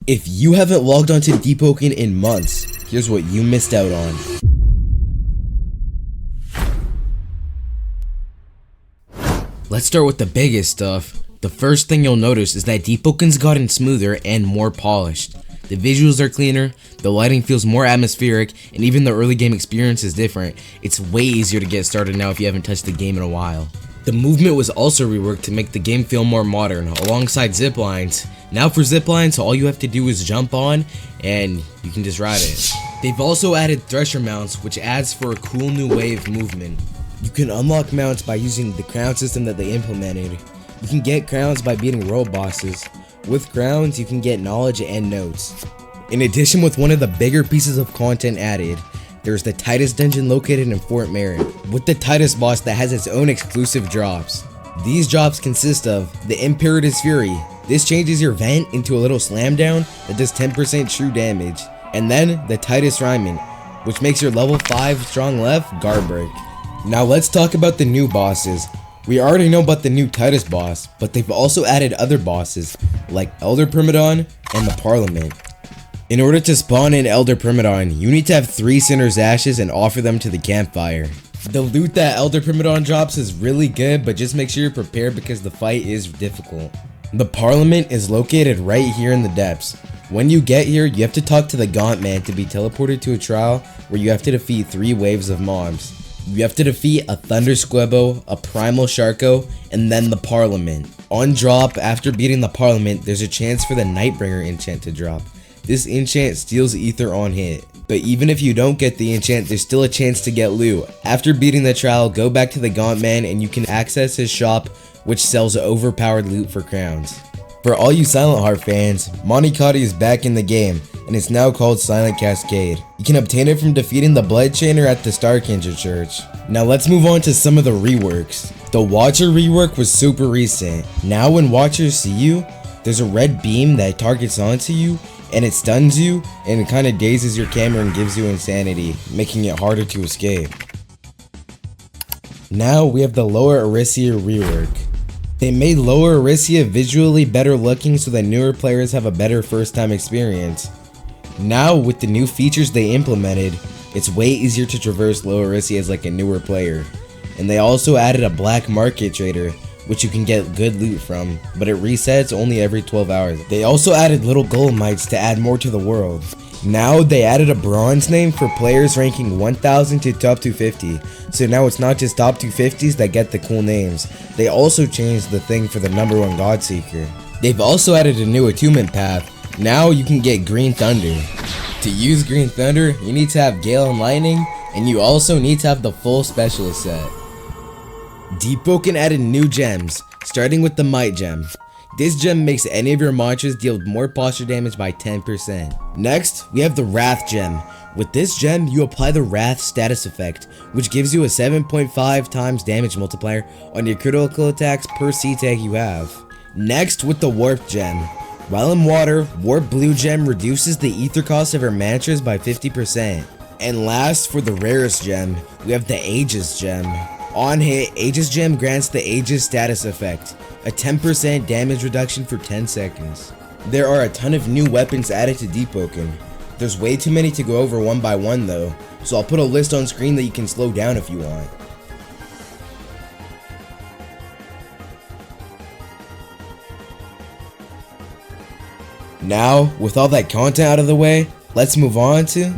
If you haven't logged onto Deepwoken in months, here's what you missed out on. Let's start with the biggest stuff. The first thing you'll notice is that Deepwoken's gotten smoother and more polished. The visuals are cleaner, the lighting feels more atmospheric, and even the early game experience is different. It's way easier to get started now if you haven't touched the game in a while. The movement was also reworked to make the game feel more modern, alongside zip lines. Now for zip lines, all you have to do is jump on, and you can just ride it. They've also added thresher mounts, which adds for a cool new way of movement. You can unlock mounts by using the crown system that they implemented. You can get crowns by beating world bosses. With crowns, you can get knowledge and notes. In addition, with one of the bigger pieces of content added, there's the Titus dungeon located in Fort Merritt, with the Titus boss that has its own exclusive drops. These drops consist of the Imperator's Fury. This changes your vent into a little slam down that does 10% true damage. And then the Titus Ryman, which makes your level 5 strong left guard break. Now let's talk about the new bosses. We already know about the new Titus boss, but they've also added other bosses like Elder Primadon and the Parliament. In order to spawn in Elder Primadon, you need to have 3 Sinner's Ashes and offer them to the campfire. The loot that Elder Primadon drops is really good, but just make sure you're prepared because the fight is difficult. The Parliament is located right here in the depths. When you get here, you have to talk to the Gaunt Man to be teleported to a trial where you have to defeat 3 waves of mobs. You have to defeat a Thunder Squibbo, a Primal Sharko, and then the Parliament. On drop, after beating the Parliament, there's a chance for the Nightbringer enchant to drop. This enchant steals ether on hit, but even if you don't get the enchant, there's still a chance to get loot. After beating the trial, go back to the Gaunt Man and you can access his shop, which sells overpowered loot for crowns. For all you Silent Heart fans, Monikati is back in the game, and it's now called Silent Cascade. You can obtain it from defeating the Bloodchainer at the Starkinger Church. Now let's move on to some of the reworks. The Watcher rework was super recent. Now when Watchers see you, there's a red beam that targets onto you, and it stuns you, and it kind of dazes your camera and gives you insanity, making it harder to escape. Now we have the Lower Arisia rework. They made Lower Arisia visually better looking so that newer players have a better first time experience. Now with the new features they implemented, it's way easier to traverse Lower Arisia as like a newer player. And they also added a black market trader, which you can get good loot from, but it resets only every 12 hours. They also added little Golemites to add more to the world. Now they added a bronze name for players ranking 1000 to top 250, so now it's not just top 250s that get the cool names. They also changed the thing for the #1 Godseeker. They've also added a new attunement path. Now you can get Green Thunder. To use Green Thunder, you need to have Gale and Lightning, and you also need to have the full specialist set. Deepwoken added new gems, starting with the Might Gem. This gem makes any of your monsters deal more posture damage by 10%. Next, we have the Wrath Gem. With this gem, you apply the Wrath status effect, which gives you a 7.5 times damage multiplier on your critical attacks per C-tag you have. Next, with the Warp Gem. While in water, Warp Blue Gem reduces the ether cost of your mantras by 50%. And last, for the rarest gem, we have the Aegis Gem. On hit, Aegis Gem grants the Aegis status effect, a 10% damage reduction for 10 seconds. There are a ton of new weapons added to Deepwoken. There's way too many to go over one by one though, so I'll put a list on screen that you can slow down if you want. Now, with all that content out of the way, let's move on to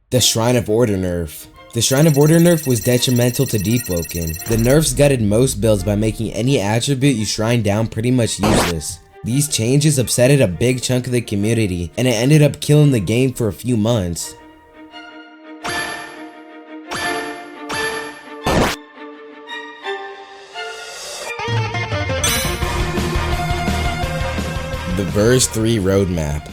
the Shrine of Order nerf. The Shrine of Order nerf was detrimental to Deepwoken. The nerfs gutted most builds by making any attribute you shrine down pretty much useless. These changes upsetted a big chunk of the community, and it ended up killing the game for a few months. The Verse 3 roadmap.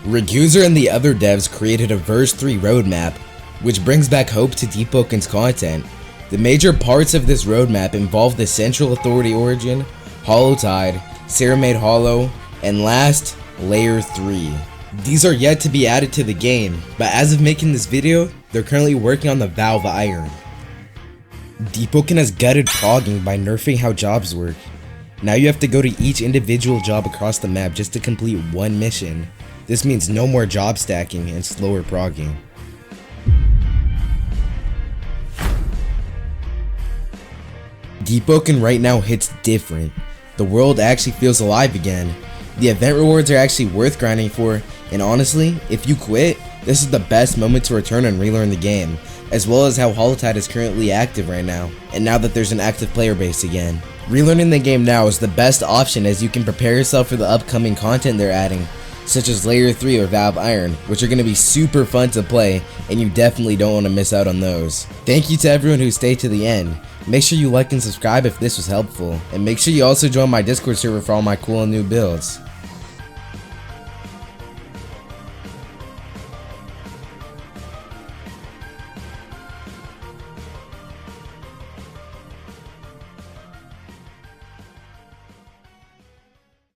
Reguser and the other devs created a Verse 3 roadmap, which brings back hope to Deepwoken's content. The major parts of this roadmap involve the Central Authority Origin, Hollow Tide, Ceramade Hollow, and last, Layer 3. These are yet to be added to the game, but as of making this video, they're currently working on the Valve Iron. Deepwoken has gutted progging by nerfing how jobs work. Now you have to go to each individual job across the map just to complete one mission. This means no more job stacking and slower progging. Deepwoken right now hits different. The world actually feels alive again. The event rewards are actually worth grinding for, and honestly, if you quit, this is the best moment to return and relearn the game, as well as how Holotide is currently active right now, and now that there's an active player base again. Relearning the game now is the best option as you can prepare yourself for the upcoming content they're adding, such as Layer 3 or Valve Iron, which are going to be super fun to play, and you definitely don't want to miss out on those. Thank you to everyone who stayed to the end. Make sure you like and subscribe if this was helpful, and make sure you also join my Discord server for all my cool and new builds.